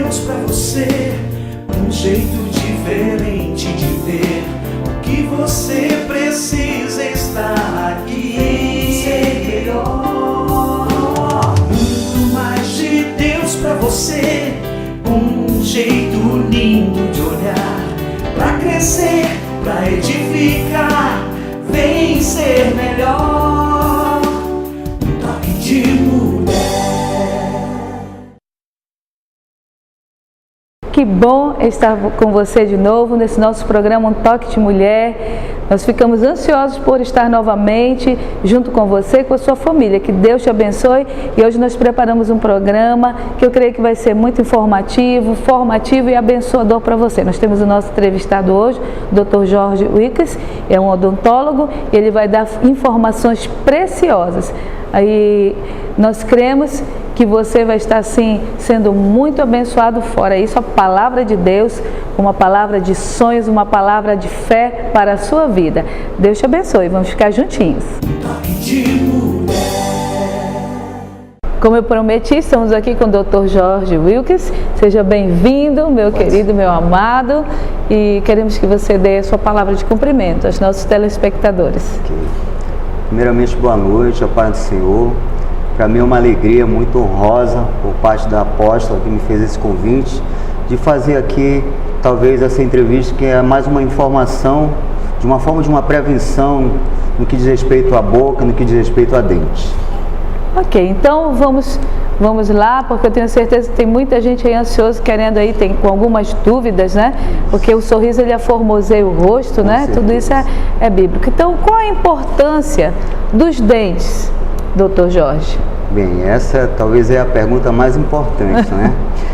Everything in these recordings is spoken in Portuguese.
Deus pra você um jeito diferente de ver. O que você precisa estar aqui. Ser melhor. Muito mais de Deus pra você, um jeito lindo de olhar. Pra crescer, pra edificar, vem ser melhor. Um toque de mulher. Que bom estar com você de novo nesse nosso programa Um Toque de Mulher. Nós ficamos ansiosos por estar novamente junto com você e com a sua família. Que Deus te abençoe. E hoje nós preparamos um programa que eu creio que vai ser muito informativo, formativo e abençoador para você. Nós temos o nosso entrevistado hoje, o Dr. Jorge Wilkes, é um odontólogo, e ele vai dar informações preciosas. Aí nós cremos que você vai estar assim sendo muito abençoado. Fora isso, a palavra de Deus, uma palavra de sonhos, uma palavra de fé para a sua vida. Deus te abençoe, vamos ficar juntinhos. Toque de mulher. Como eu prometi, estamos aqui com o Dr. Jorge Wilkes. Seja bem-vindo, meu querido, meu amado, e queremos que você dê a sua palavra de cumprimento aos nossos telespectadores. Okay. Primeiramente, boa noite, a paz do Senhor. Para mim é uma alegria muito honrosa por parte da apóstola que me fez esse convite de fazer aqui, talvez, essa entrevista, que é mais uma informação, de uma forma de uma prevenção no que diz respeito à boca, no que diz respeito a dente. Ok, então vamos lá, porque eu tenho certeza que tem muita gente aí ansiosa, querendo aí, tem com algumas dúvidas, né? Porque o sorriso, ele aformoseia o rosto, né? Tudo isso é bíblico. Então, qual a importância dos dentes, Dr. Jorge? Bem, essa talvez é a pergunta mais importante, né?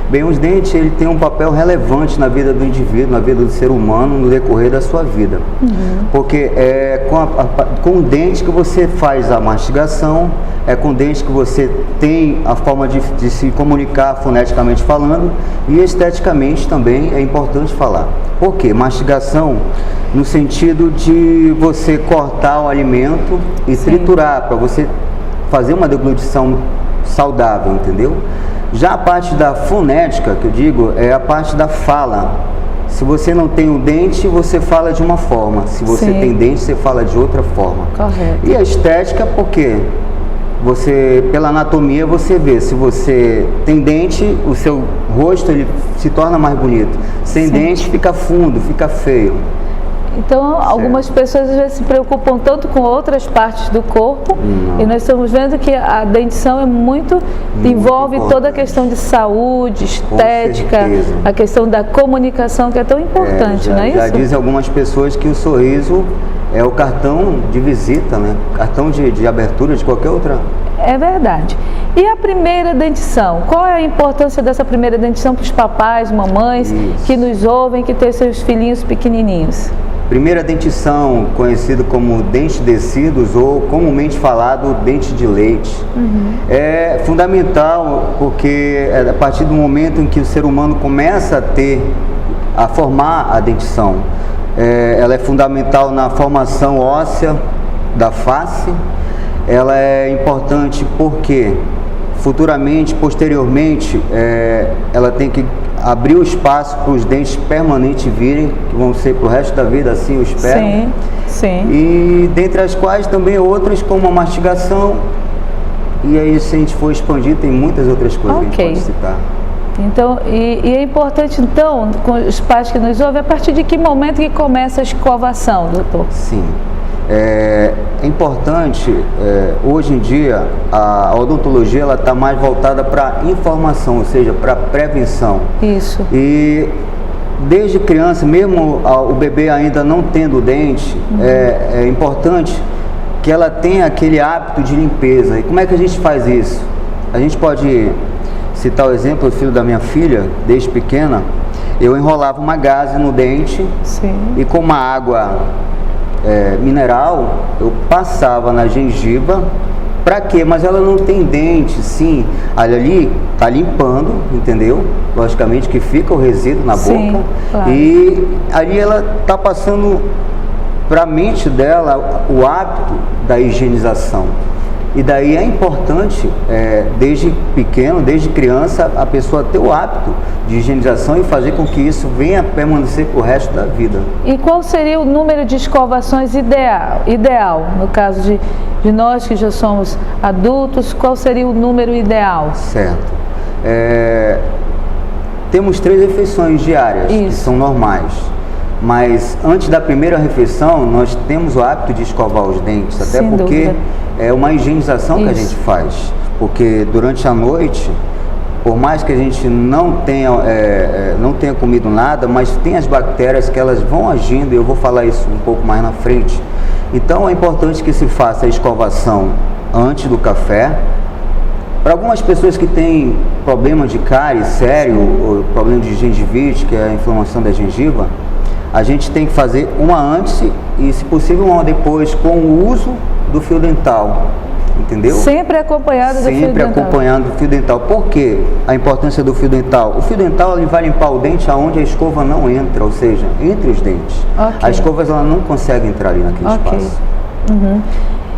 Bem, os dentes, ele tem um papel relevante na vida do indivíduo, na vida do ser humano, no decorrer da sua vida. Porque é com o dente que você faz a mastigação, é com o dente que você tem a forma de se comunicar foneticamente falando, e esteticamente também é importante falar. Por quê? Mastigação no sentido de você cortar o alimento e triturar, para você fazer uma deglutição saudável, entendeu? Já a parte da fonética, que eu digo, é a parte da fala. Se você não tem o dente, você fala de uma forma. Se você tem dente, você fala de outra forma. Correto. E a estética, porque você, pela anatomia, você vê. Se você tem dente, o seu rosto ele se torna mais bonito. Sem dente, fica fundo, fica feio. Então, algumas pessoas às vezes se preocupam tanto com outras partes do corpo, e nós estamos vendo que a dentição é muito envolve importante. Toda a questão de saúde, estética, a questão da comunicação, que é tão importante, não é isso? Já dizem algumas pessoas que o sorriso é o cartão de visita, né? Cartão de abertura de qualquer outra. É verdade. E a primeira dentição? Qual é a importância dessa primeira dentição para os papais, mamães que nos ouvem, que têm seus filhinhos pequenininhos? Primeira dentição, conhecido como dentes descidos ou comumente falado dente de leite, é fundamental, porque é a partir do momento em que o ser humano começa a formar a dentição, ela é fundamental na formação óssea da face. Ela é importante porque futuramente, posteriormente, ela tem que abrir o espaço para os dentes permanentes virem, que vão ser para o resto da vida, assim eu espero. Sim. E dentre as quais também outras, como a mastigação. E aí, se a gente for expandir, tem muitas outras coisas que a gente pode citar. Então, e é importante, então, com os pais que nos ouvem, a partir de que momento que começa a escovação, doutor? Sim. É importante, hoje em dia, a odontologia ela está mais voltada para informação, ou seja, para prevenção. Isso. E desde criança, mesmo o bebê ainda não tendo dente, é importante que ela tenha aquele hábito de limpeza. E como é que a gente faz isso? A gente pode citar o exemplo do filho da minha filha, desde pequena. Eu enrolava uma gaze no dente e com uma água mineral, eu passava na gengiva. Pra quê? Mas ela não tem dente, sim. Ali tá limpando, entendeu? Logicamente que fica o resíduo na boca. Claro. E ali ela tá passando para a mente dela o hábito da higienização. E daí é importante, desde pequeno, desde criança, a pessoa ter o hábito de higienização e fazer com que isso venha a permanecer para o resto da vida. E qual seria o número de escovações ideal no caso de nós que já somos adultos, qual seria o número ideal? Certo. Temos 3 refeições diárias, que são normais. Mas antes da primeira refeição, nós temos o hábito de escovar os dentes, até Sem porque dúvida. é uma higienização que a gente faz. Porque durante a noite, por mais que a gente não tenha comido nada, mas tem as bactérias que elas vão agindo, e eu vou falar isso um pouco mais na frente. Então é importante que se faça a escovação antes do café. Para algumas pessoas que têm problema de cárie sério, ou problema de gengivite, que é a inflamação da gengiva, a gente tem que fazer uma antes e, se possível, uma depois, com o uso do fio dental, entendeu? Sempre acompanhado do fio dental. Sempre acompanhando o fio dental. Por quê? A importância do fio dental? O fio dental ele vai limpar o dente aonde a escova não entra, ou seja, entre os dentes. Okay. A escova ela não consegue entrar ali naquele espaço. Uhum.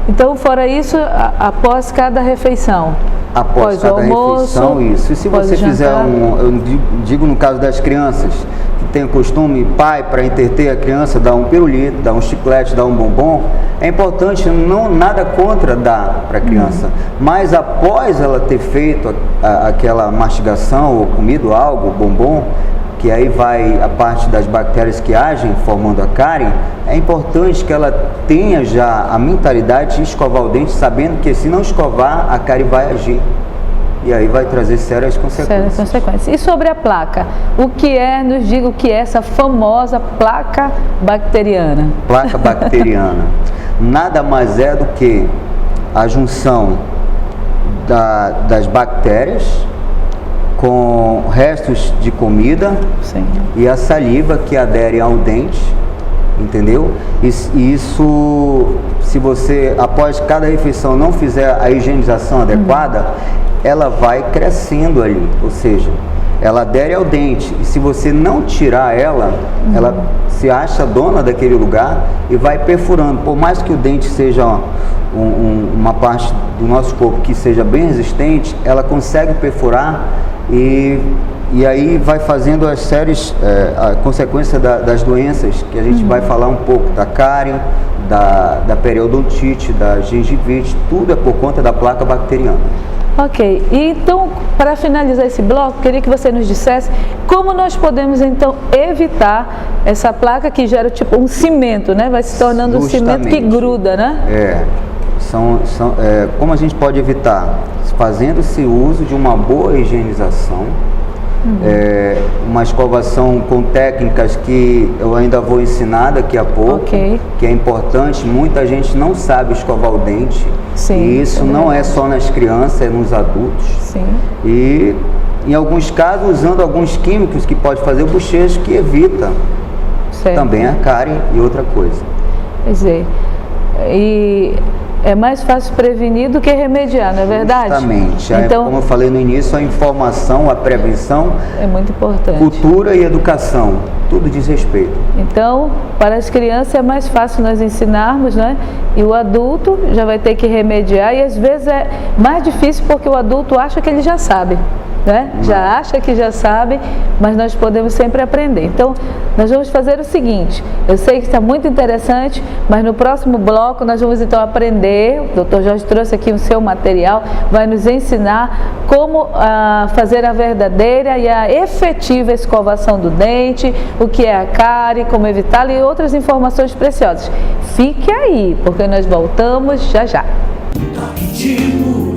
Então, fora isso, após cada refeição? Após cada refeição, isso. E se você fizer eu digo no caso das crianças, que tem o costume, pai, para entreter a criança, dá um pirulito, dá um chiclete, dá um bombom, é importante, nada contra dar para a criança, mas após ela ter feito aquela mastigação ou comido algo, bombom, que aí vai a parte das bactérias que agem formando a cárie, é importante que ela tenha já a mentalidade de escovar o dente, sabendo que se não escovar, a cárie vai agir. E aí vai trazer sérias consequências. E sobre a placa? Nos diga o que é essa famosa placa bacteriana. Placa bacteriana. Nada mais é do que a junção das bactérias com restos de comida. Sim. E a saliva que adere ao dente, entendeu? E isso, se você, após cada refeição, não fizer a higienização adequada, ela vai crescendo ali, ou seja, ela adere ao dente. E se você não tirar ela, ela se acha dona daquele lugar e vai perfurando. Por mais que o dente seja uma parte do nosso corpo que seja bem resistente, ela consegue perfurar e aí vai fazendo as sérias consequências das doenças que a gente vai falar um pouco, da cárie, da periodontite, da gengivite, tudo é por conta da placa bacteriana. Ok, então para finalizar esse bloco, queria que você nos dissesse como nós podemos então evitar essa placa que gera tipo um cimento, né? Vai se tornando um cimento que gruda, né? Como a gente pode evitar? Fazendo-se uso de uma boa higienização, uma escovação com técnicas que eu ainda vou ensinar daqui a pouco, que é importante. Muita gente não sabe escovar o dente. Sim, e isso não é só nas crianças, é nos adultos. Sim. E em alguns casos usando alguns químicos que pode fazer o bochecho, que evita também a cárie e outra coisa. Quer dizer, e é mais fácil prevenir do que remediar, não é verdade? Justamente. Então, como eu falei no início, a informação, a prevenção é muito importante. Cultura e educação, tudo diz respeito. Então, para as crianças é mais fácil nós ensinarmos, né? E o adulto já vai ter que remediar, e às vezes é mais difícil porque o adulto acha que ele já sabe, né? Já acha que já sabe, mas nós podemos sempre aprender. Então, nós vamos fazer o seguinte, eu sei que está muito interessante, mas no próximo bloco nós vamos então aprender, o Dr. Jorge trouxe aqui o seu material, vai nos ensinar como fazer a verdadeira e a efetiva escovação do dente, o que é a cárie, como evitá-la e outras informações preciosas. Fique aí, porque nós voltamos já já. Toque de mulher.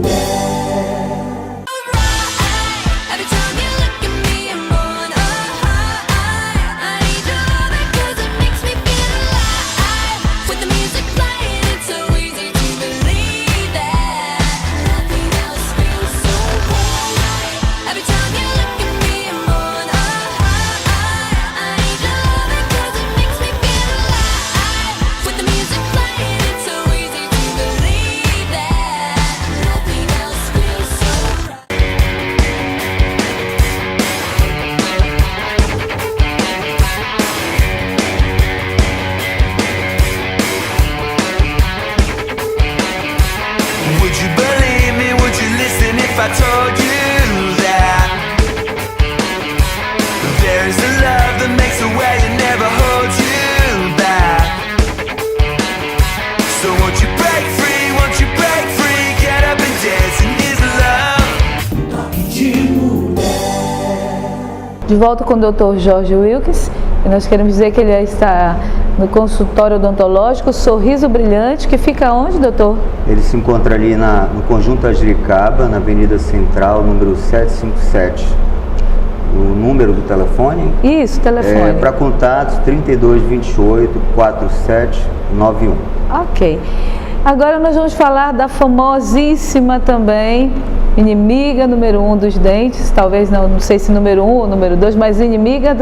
I told you that there's a love that makes a way and never holds you back. So won't you break free, won't you break free, get up and dance and here's love. Toque de mulher. De volta com o Dr. Jorge Wilkes, e nós queremos dizer que ele está no consultório odontológico Sorriso Brilhante, que fica onde, doutor? Ele se encontra ali no Conjunto Ajiricaba, na Avenida Central, número 757. O número do telefone? Isso, telefone. Para contatos, 3228-4791. Ok. Agora nós vamos falar da famosíssima também, inimiga número 1 dos dentes, talvez não sei se número 1 ou número 2, mas inimiga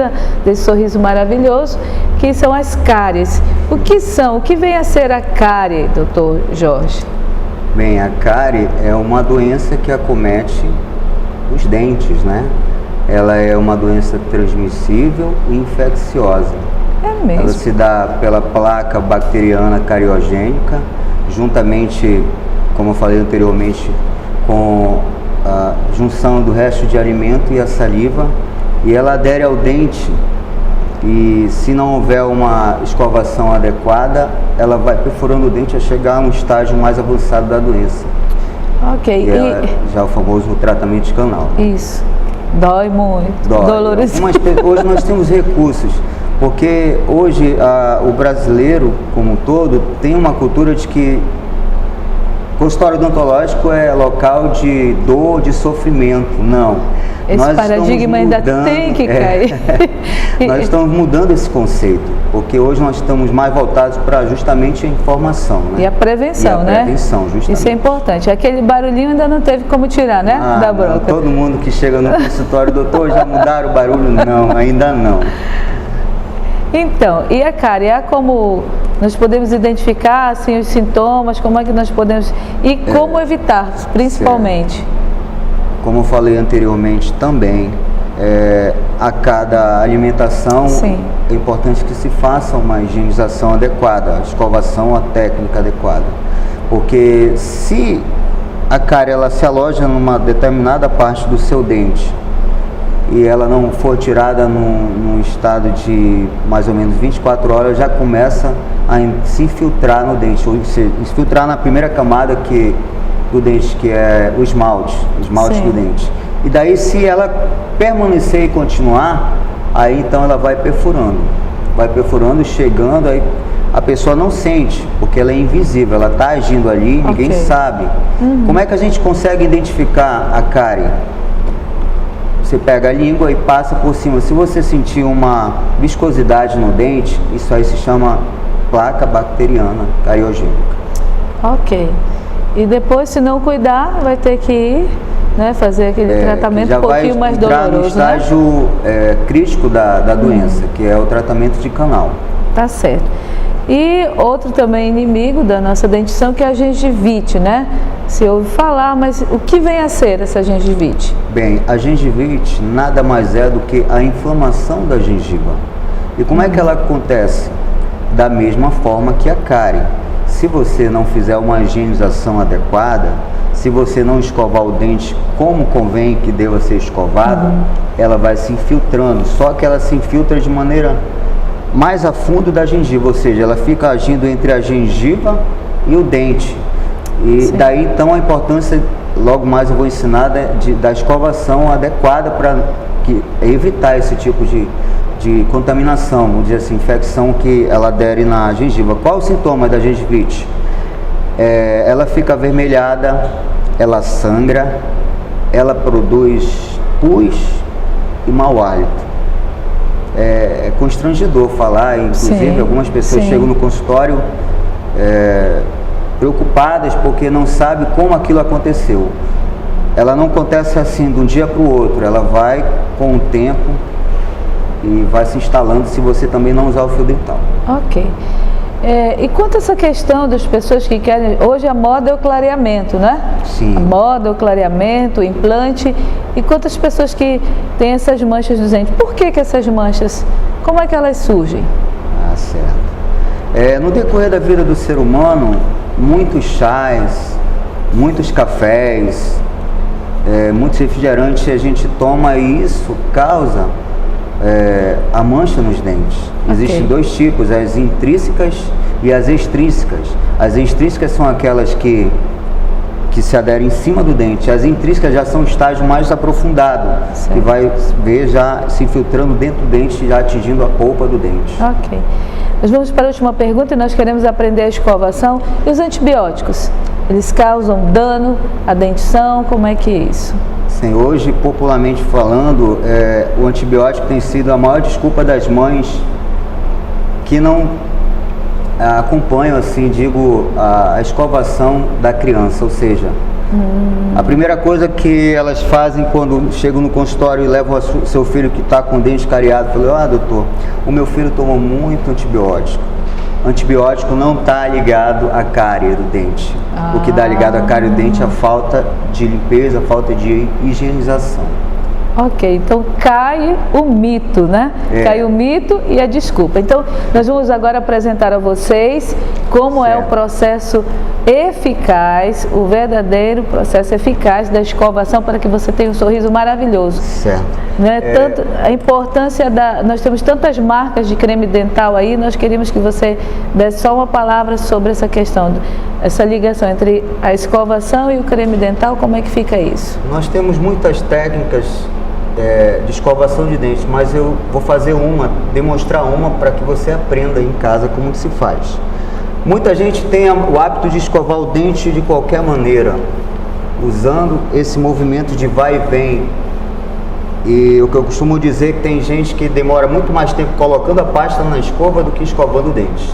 desse sorriso maravilhoso, que são as cáries. O que são? O que vem a ser a cárie, doutor Jorge? Bem, a cárie é uma doença que acomete os dentes, né? Ela é uma doença transmissível e infecciosa. É mesmo? Ela se dá pela placa bacteriana cariogênica, juntamente, como eu falei anteriormente, com a junção do resto de alimento e a saliva, e ela adere ao dente, e se não houver uma escovação adequada, ela vai perfurando o dente a chegar a um estágio mais avançado da doença. Ok. Que é já o famoso tratamento de canal. Isso. Dói muito. Dói. Doloroso. Hoje nós temos recursos, porque hoje o brasileiro, como um todo, tem uma cultura de que consultório odontológico é local de dor, de sofrimento. Não. Esse paradigma ainda tem que cair. Nós estamos mudando esse conceito, porque hoje nós estamos mais voltados para justamente a informação, né? E a prevenção, né? Prevenção, justamente. Isso é importante. Aquele barulhinho ainda não teve como tirar, né? Da bronca. Não, todo mundo que chega no consultório, doutor, já mudaram o barulho? Não, ainda não. Então, e a cárie? Como nós podemos identificar assim, os sintomas, como é que nós podemos... E como evitar, principalmente? Certo. Como eu falei anteriormente também, a cada alimentação Sim. é importante que se faça uma higienização adequada, a escovação, a técnica adequada. Porque se a cárie ela se aloja numa determinada parte do seu dente e ela não for tirada num estado de mais ou menos 24 horas, já começa a se infiltrar no dente, ou se infiltrar na primeira camada do dente, que é o esmalte Sim. do dente. E daí, se ela permanecer e continuar, aí então ela vai perfurando, chegando, aí a pessoa não sente, porque ela é invisível, ela está agindo ali, ninguém sabe. Como é que a gente consegue identificar a cárie? Você pega a língua e passa por cima. Se você sentir uma viscosidade no dente, isso aí se chama placa bacteriana cariogênica. Ok. E depois, se não cuidar, vai ter que ir, né, fazer aquele tratamento um pouquinho mais doloroso, no estágio crítico da doença, que é o tratamento de canal. Tá certo. E outro também inimigo da nossa dentição, que é a gengivite, né? Se ouve falar, mas o que vem a ser essa gengivite? Bem, a gengivite nada mais é do que a inflamação da gengiva. E como é que ela acontece? Da mesma forma que a cárie. Se você não fizer uma higienização adequada, se você não escovar o dente como convém que deva ser escovado, ela vai se infiltrando, só que ela se infiltra de maneira mais a fundo da gengiva, ou seja, ela fica agindo entre a gengiva e o dente. E Sim. Daí então a importância, logo mais eu vou ensinar, da escovação adequada para evitar esse tipo de contaminação, vamos dizer assim, infecção que ela adere na gengiva. Qual o sintoma da gengivite? Ela fica avermelhada, ela sangra, ela produz pus e mau hálito. É constrangedor falar, inclusive Sim, algumas pessoas sim. chegam no consultório preocupadas porque não sabem como aquilo aconteceu. Ela não acontece assim de um dia para o outro, ela vai com o tempo e vai se instalando se você também não usar o fio dental. Ok. E quanto a essa questão das pessoas que querem... Hoje a moda é o clareamento, né? Sim. A moda é o clareamento, o implante. E quantas pessoas que têm essas manchas nos dentes? Por que essas manchas? Como é que elas surgem? Certo. No decorrer da vida do ser humano, muitos chás, muitos cafés, muitos refrigerantes a gente toma e isso causa a mancha nos dentes. Existem dois tipos, as intrínsecas e as extrínsecas. As extrínsecas são aquelas que se aderem em cima do dente. As intrínsecas já são um estágio mais aprofundado, que vai ver já se infiltrando dentro do dente, já atingindo a polpa do dente. Ok. Nós vamos para a última pergunta e nós queremos aprender a escovação. E os antibióticos? Eles causam dano à dentição? Como é que é isso? Sim, hoje, popularmente falando, o antibiótico tem sido a maior desculpa das mães que não acompanham, assim, a escovação da criança. Ou seja, a primeira coisa que elas fazem quando chegam no consultório e levam o seu filho que está com o dente cariado, falam: doutor, o meu filho tomou muito antibiótico. Antibiótico não está ligado à cárie do dente. O que dá ligado à cárie do dente é a falta de limpeza, a falta de higienização. Ok, então cai o mito, né? Cai o mito e a desculpa. Então, nós vamos agora apresentar a vocês como é o processo eficaz, o verdadeiro processo eficaz da escovação para que você tenha um sorriso maravilhoso. Certo. Né? Tanto, a importância nós temos tantas marcas de creme dental aí, nós queríamos que você desse só uma palavra sobre essa questão, essa ligação entre a escovação e o creme dental, como é que fica isso? Nós temos muitas técnicas de escovação de dentes, mas eu vou demonstrar uma para que você aprenda em casa como que se faz. Muita gente tem o hábito de escovar o dente de qualquer maneira, usando esse movimento de vai e vem. E o que eu costumo dizer é que tem gente que demora muito mais tempo colocando a pasta na escova do que escovando o dente.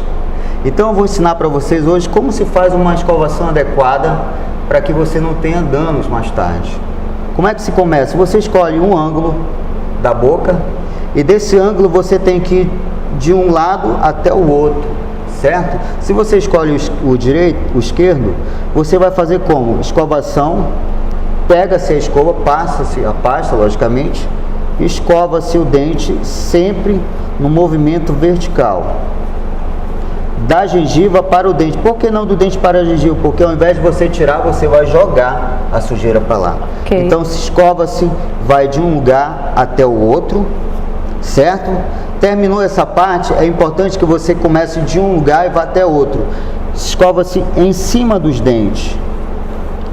Então eu vou ensinar para vocês hoje como se faz uma escovação adequada para que você não tenha danos mais tarde. Como é que se começa? Você escolhe um ângulo da boca e desse ângulo você tem que ir de um lado até o outro, certo? Se você escolhe o esquerdo, você vai fazer como? Escovação, pega-se a escova, passa-se a pasta, logicamente, escova-se o dente sempre no movimento vertical. Da gengiva para o dente. Por que não do dente para a gengiva? Porque ao invés de você tirar, você vai jogar a sujeira para lá. Então se escova-se, vai de um lugar até o outro, certo? Terminou essa parte, é importante que você comece de um lugar e vá até outro. Escova-se em cima dos dentes,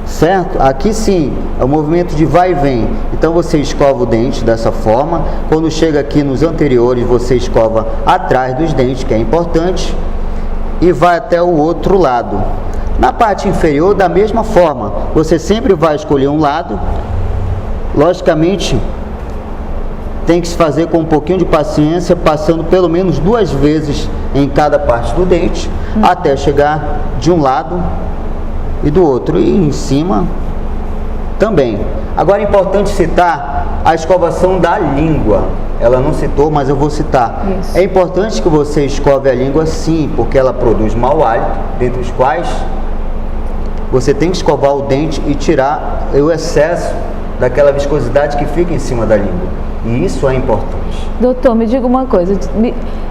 certo? Aqui sim, é o movimento de vai e vem. Então você escova o dente dessa forma. Quando chega aqui nos anteriores, você escova atrás dos dentes, que é importante, e vai até o outro lado. Na parte inferior, da mesma forma, você sempre vai escolher um lado. Logicamente, tem que se fazer com um pouquinho de paciência, passando pelo menos 2 vezes em cada parte do dente, até chegar de um lado e do outro, e em cima também. Agora é importante citar a escovação da língua. Ela não citou, mas eu vou citar. Isso. É importante que você escove a língua sim, porque ela produz mau hálito, dentre os quais você tem que escovar o dente e tirar o excesso daquela viscosidade que fica em cima da língua. E isso é importante. Doutor, me diga uma coisa.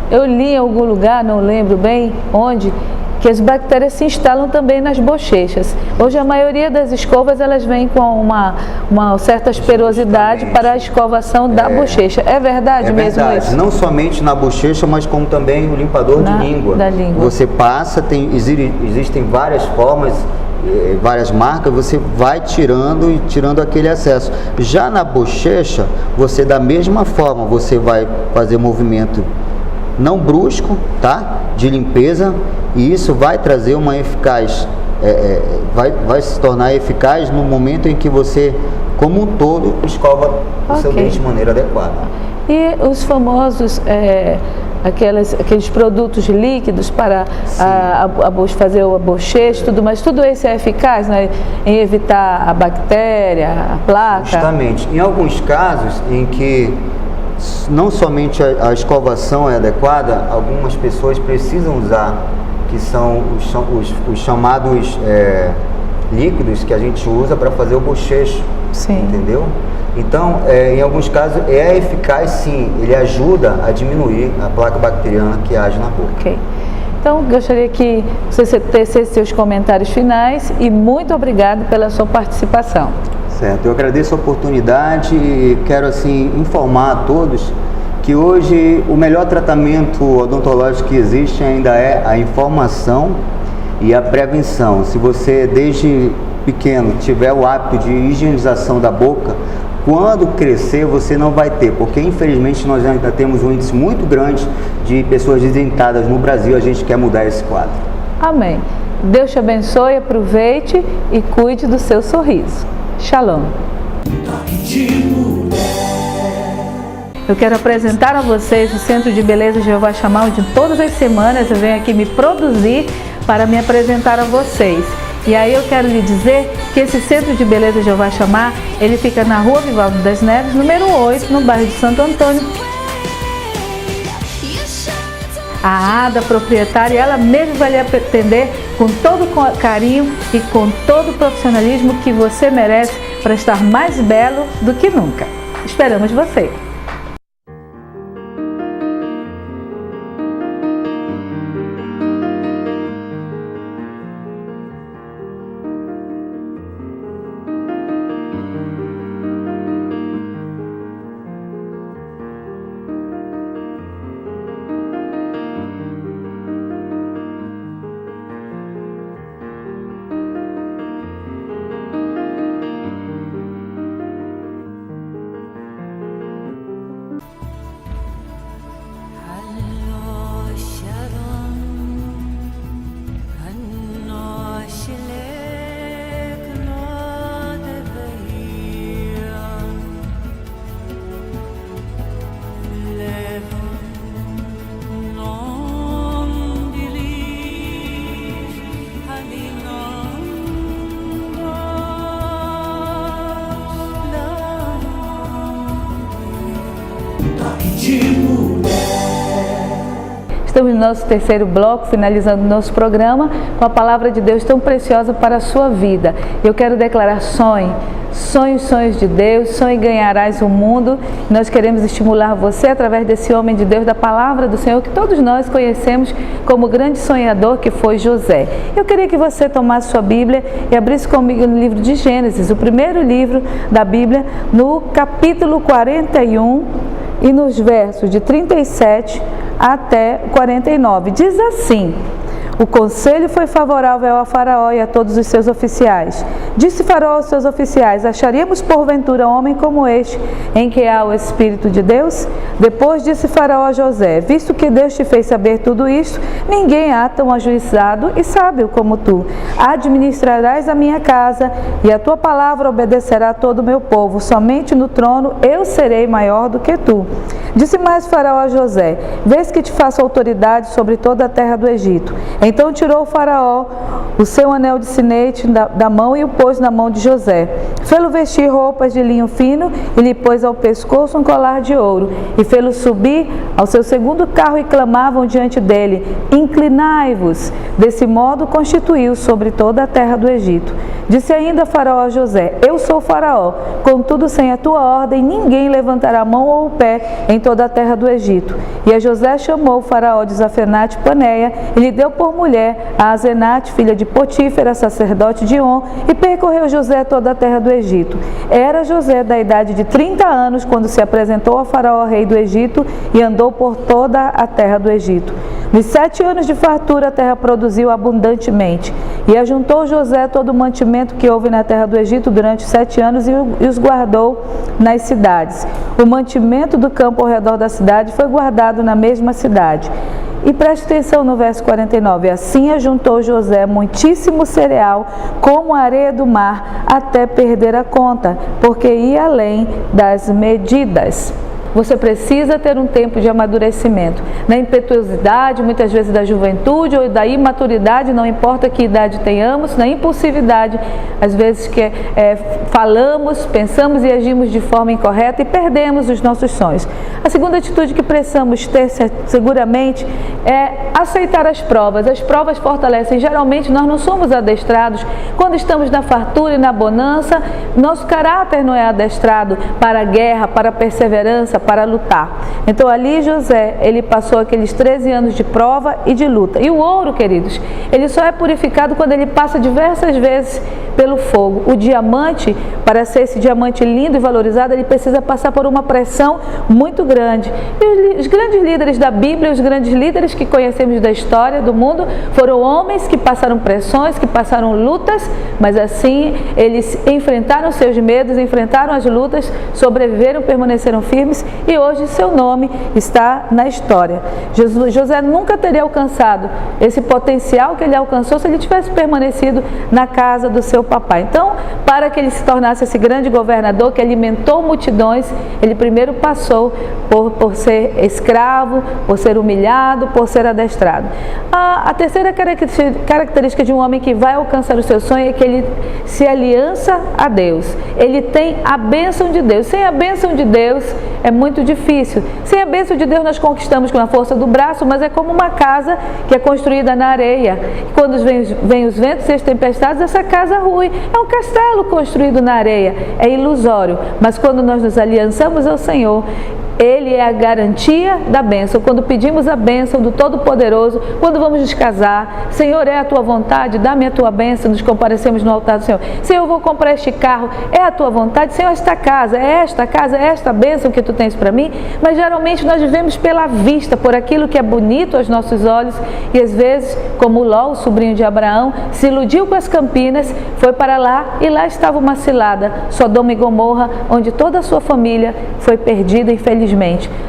Eu li em algum lugar, não lembro bem onde, que as bactérias se instalam também nas bochechas. Hoje a maioria das escovas elas vêm com uma certa asperosidade para a escovação da bochecha. É verdade mesmo isso? Não somente na bochecha, mas como também o limpador de língua. Da língua. Você passa, existem várias formas, várias marcas, você vai tirando aquele excesso. Já na bochecha, você da mesma forma, você vai fazer movimento não brusco, tá? De limpeza, e isso vai trazer uma eficaz, vai se tornar eficaz no momento em que você, como um todo, escova o seu dente de maneira adequada. E os famosos, aqueles produtos líquidos para fazer a bochecha, tudo, mas tudo isso é eficaz, né, em evitar a bactéria, a placa? Justamente. Em alguns casos em que não somente a escovação é adequada, algumas pessoas precisam usar, que são os chamados líquidos que a gente usa para fazer o bochecho. Sim. Entendeu? Então, em alguns casos é eficaz sim, ele ajuda a diminuir a placa bacteriana que age na boca. Ok. Então, gostaria que você tecesse seus comentários finais e muito obrigado pela sua participação. Certo, eu agradeço a oportunidade e quero assim informar a todos que hoje o melhor tratamento odontológico que existe ainda é a informação e a prevenção. Se você desde pequeno tiver o hábito de higienização da boca, quando crescer você não vai ter, porque infelizmente nós ainda temos um índice muito grande de pessoas desdentadas no Brasil. A gente quer mudar esse quadro. Amém. Deus te abençoe, aproveite e cuide do seu sorriso. Shalom. Eu quero apresentar a vocês o Centro de Beleza Jeová Shammah, onde todas as semanas eu venho aqui me produzir para me apresentar a vocês. E aí eu quero lhe dizer que esse Centro de Beleza Jeová Shammah, ele fica na Rua Vivaldo das Neves, número 8, no bairro de Santo Antônio. A Ada, proprietária, ela mesma vai lhe atender com todo carinho e com todo o profissionalismo que você merece para estar mais belo do que nunca. Esperamos você! Estamos no nosso terceiro bloco, finalizando o nosso programa com a palavra de Deus tão preciosa para a sua vida. Eu quero declarar: sonhe, sonhe os sonhos de Deus, sonhe e ganharás o mundo. Nós queremos estimular você através desse homem de Deus, da palavra do Senhor, que todos nós conhecemos como grande sonhador que foi José. Eu queria que você tomasse sua Bíblia e abrisse comigo no livro de Gênesis, o primeiro livro da Bíblia, no capítulo 41 e nos versos de 37 até 49. Diz assim: o conselho foi favorável a Faraó e a todos os seus oficiais. Disse Faraó aos seus oficiais: acharíamos porventura homem como este, em que há o Espírito de Deus? Depois disse Faraó a José: visto que Deus te fez saber tudo isto, ninguém há tão ajuizado e sábio como tu. Administrarás a minha casa, e a tua palavra obedecerá a todo o meu povo. Somente no trono eu serei maior do que tu. Disse mais Faraó a José: vês que te faço autoridade sobre toda a terra do Egito. Então tirou o Faraó o seu anel de sinete da mão e o pôs na mão de José. Fê-lo vestir roupas de linho fino e lhe pôs ao pescoço um colar de ouro. E fê-lo subir ao seu segundo carro e clamavam diante dele: inclinai-vos. Desse modo constituiu sobre toda a terra do Egito. Disse ainda Faraó a José: eu sou Faraó, contudo sem a tua ordem ninguém levantará a mão ou o pé em toda a terra do Egito. E a José chamou o Faraó de Zafenate Paneia e lhe deu por mulher a Azenate, filha de Potífera, sacerdote de On, e percorreu José toda a terra do Egito. Era José da idade de 30 anos quando se apresentou a Faraó, rei do Egito, e andou por toda a terra do Egito. Nos 7 anos de fartura a terra produziu abundantemente. E ajuntou José todo o mantimento que houve na terra do Egito durante 7 anos e os guardou nas cidades. O mantimento do campo ao redor da cidade foi guardado na mesma cidade. E preste atenção no verso 49. Assim ajuntou José muitíssimo cereal, como a areia do mar, até perder a conta, porque ia além das medidas. Você precisa ter um tempo de amadurecimento. Na impetuosidade, muitas vezes da juventude ou da imaturidade, não importa que idade tenhamos, na impulsividade, às vezes que falamos, pensamos e agimos de forma incorreta e perdemos os nossos sonhos. A segunda atitude que precisamos ter seguramente é aceitar as provas. As provas fortalecem. Geralmente nós não somos adestrados quando estamos na fartura e na bonança. Nosso caráter não é adestrado para a guerra, para a perseverança, para lutar. Então ali José, ele passou aqueles 13 anos de prova e de luta. E o ouro, queridos, ele só é purificado quando ele passa diversas vezes pelo fogo. O diamante, para ser esse diamante lindo e valorizado, ele precisa passar por uma pressão muito grande. E os grandes líderes da Bíblia, os grandes líderes que conhecemos da história do mundo, foram homens que passaram pressões, que passaram lutas, mas assim eles enfrentaram seus medos, enfrentaram as lutas, sobreviveram, permaneceram firmes e hoje seu nome está na história. José nunca teria alcançado esse potencial que ele alcançou se ele tivesse permanecido na casa do seu papai. Então, para que ele se tornasse esse grande governador que alimentou multidões, ele primeiro passou por ser escravo, por ser humilhado, por ser adestrado. A terceira característica de um homem que vai alcançar o seu sonho é que ele se aliança a Deus. Ele tem a bênção de Deus. Sem a bênção de Deus é muito difícil. Sem a bênção de Deus nós conquistamos com a força do braço, mas é como uma casa que é construída na areia. Quando vem os ventos e as tempestades, essa casa rui. É um castelo construído na areia. É ilusório. Mas quando nós nos aliançamos ao Senhor, Ele é a garantia da bênção. Quando pedimos a bênção do Todo-Poderoso, quando vamos nos casar, Senhor, é a Tua vontade, dá-me a Tua bênção, nos comparecemos no altar do Senhor. Senhor, eu vou comprar este carro, é a Tua vontade. Senhor, esta casa, é esta bênção que Tu tens para mim. Mas geralmente nós vivemos pela vista, por aquilo que é bonito aos nossos olhos. E às vezes, como Ló, o sobrinho de Abraão, se iludiu com as campinas, foi para lá e lá estava uma cilada, Sodoma e Gomorra, onde toda a sua família foi perdida, infelizmente.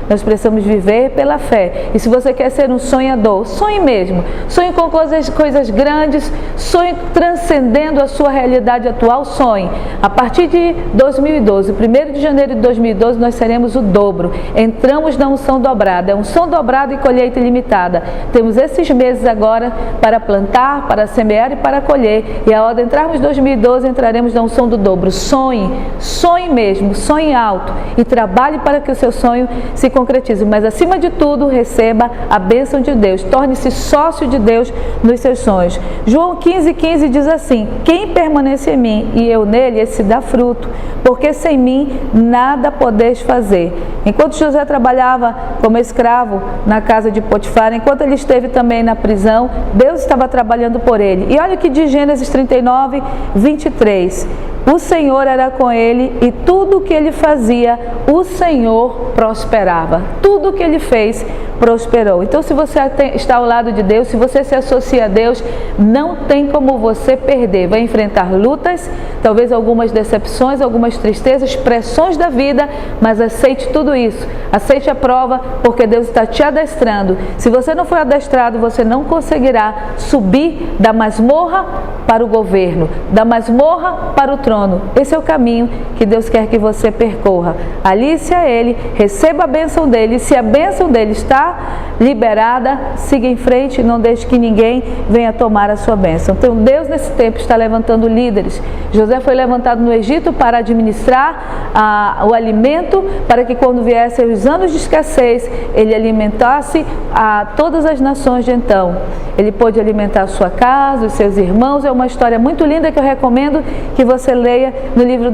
Nós precisamos viver pela fé. E se você quer ser um sonhador, sonhe mesmo. Sonhe com coisas grandes, sonhe transcendendo a sua realidade atual, sonhe. A partir de 2012, 1º de janeiro de 2012, nós seremos o dobro. Entramos na unção dobrada. É unção dobrada e colheita ilimitada. Temos esses meses agora para plantar, para semear e para colher. E a hora de entrarmos em 2012, entraremos na unção do dobro. Sonhe, sonhe mesmo, sonhe alto e trabalhe para que o seu sonho se concretize, mas acima de tudo receba a bênção de Deus, torne-se sócio de Deus nos seus sonhos. João 15,15 diz assim: quem permanece em mim e eu nele, esse dá fruto, porque sem mim nada podeis fazer. Enquanto José trabalhava como escravo na casa de Potifar, enquanto ele esteve também na prisão, Deus estava trabalhando por ele. E olha o que diz Gênesis 39, 23. O Senhor era com ele e tudo o que ele fazia, o Senhor prosperava. Tudo o que ele fez, prosperou. Então, se você está ao lado de Deus, se você se associa a Deus, não tem como você perder. Vai enfrentar lutas, talvez algumas decepções, algumas tristezas, pressões da vida, mas aceite tudo isso. Aceite a prova, porque Deus está te adestrando. Se você não for adestrado, você não conseguirá subir da masmorra para o governo, da masmorra para o trono. Esse é o caminho que Deus quer que você percorra. Alice a Ele, receba a bênção dEle. Se a bênção dEle está liberada, siga em frente e não deixe que ninguém venha tomar a sua bênção. Então Deus nesse tempo está levantando líderes. José foi levantado no Egito para administrar o alimento, para que quando viessem os anos de escassez, ele alimentasse a todas as nações de então. Ele pôde alimentar a sua casa, os seus irmãos. É uma história muito linda que eu recomendo que você leia no livro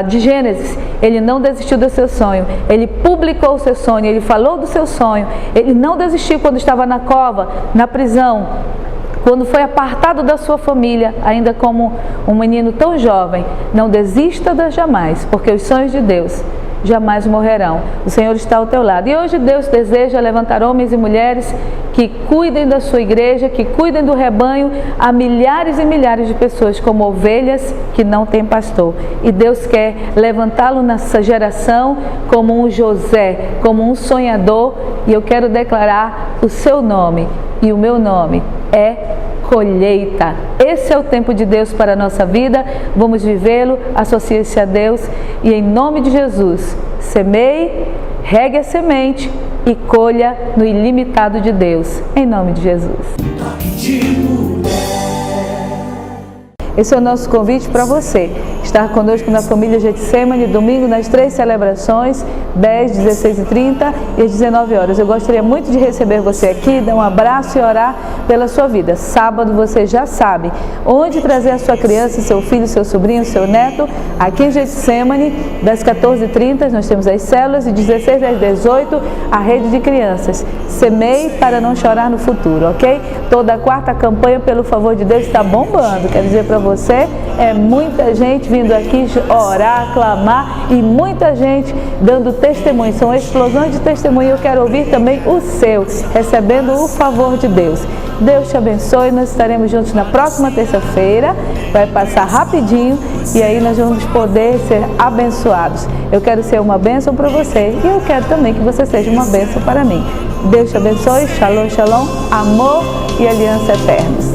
de Gênesis. Ele não desistiu do seu sonho, ele publicou o seu sonho, ele falou do seu sonho, ele não desistiu quando estava na cova, na prisão, quando foi apartado da sua família, ainda como um menino tão jovem. Não desista jamais, porque os sonhos de Deus jamais morrerão. O Senhor está ao teu lado. E hoje Deus deseja levantar homens e mulheres que cuidem da sua igreja, que cuidem do rebanho. Há milhares e milhares de pessoas como ovelhas que não têm pastor. E Deus quer levantá-lo nessa geração como um José, como um sonhador. E eu quero declarar o seu nome e o meu nome é colheita. Esse é o tempo de Deus para a nossa vida. Vamos vivê-lo, associe-se a Deus e em nome de Jesus, semeie, regue a semente e colha no ilimitado de Deus. Em nome de Jesus. Esse é o nosso convite para você. Estar conosco na família Getsemane, domingo nas 3 celebrações, 10, 16 e 30 e às 19 horas. Eu gostaria muito de receber você aqui, dar um abraço e orar pela sua vida. Sábado você já sabe onde trazer a sua criança, seu filho, seu sobrinho, seu neto. Aqui em Getsemane, das 14h30 nós temos as células e 16 às 18 a rede de crianças. Semeie para não chorar no futuro, ok? Toda quarta a campanha Pelo Favor de Deus está bombando. Quero dizer para você, é muita gente vindo aqui orar, clamar e muita gente dando testemunho. São explosões de testemunho. Eu quero ouvir também o seu, recebendo o favor de Deus. Deus te abençoe. Nós estaremos juntos na próxima terça-feira. Vai passar rapidinho e aí nós vamos poder ser abençoados. Eu quero ser uma bênção para você e eu quero também que você seja uma bênção para mim. Deus te abençoe. Shalom, shalom, amor e aliança eternos.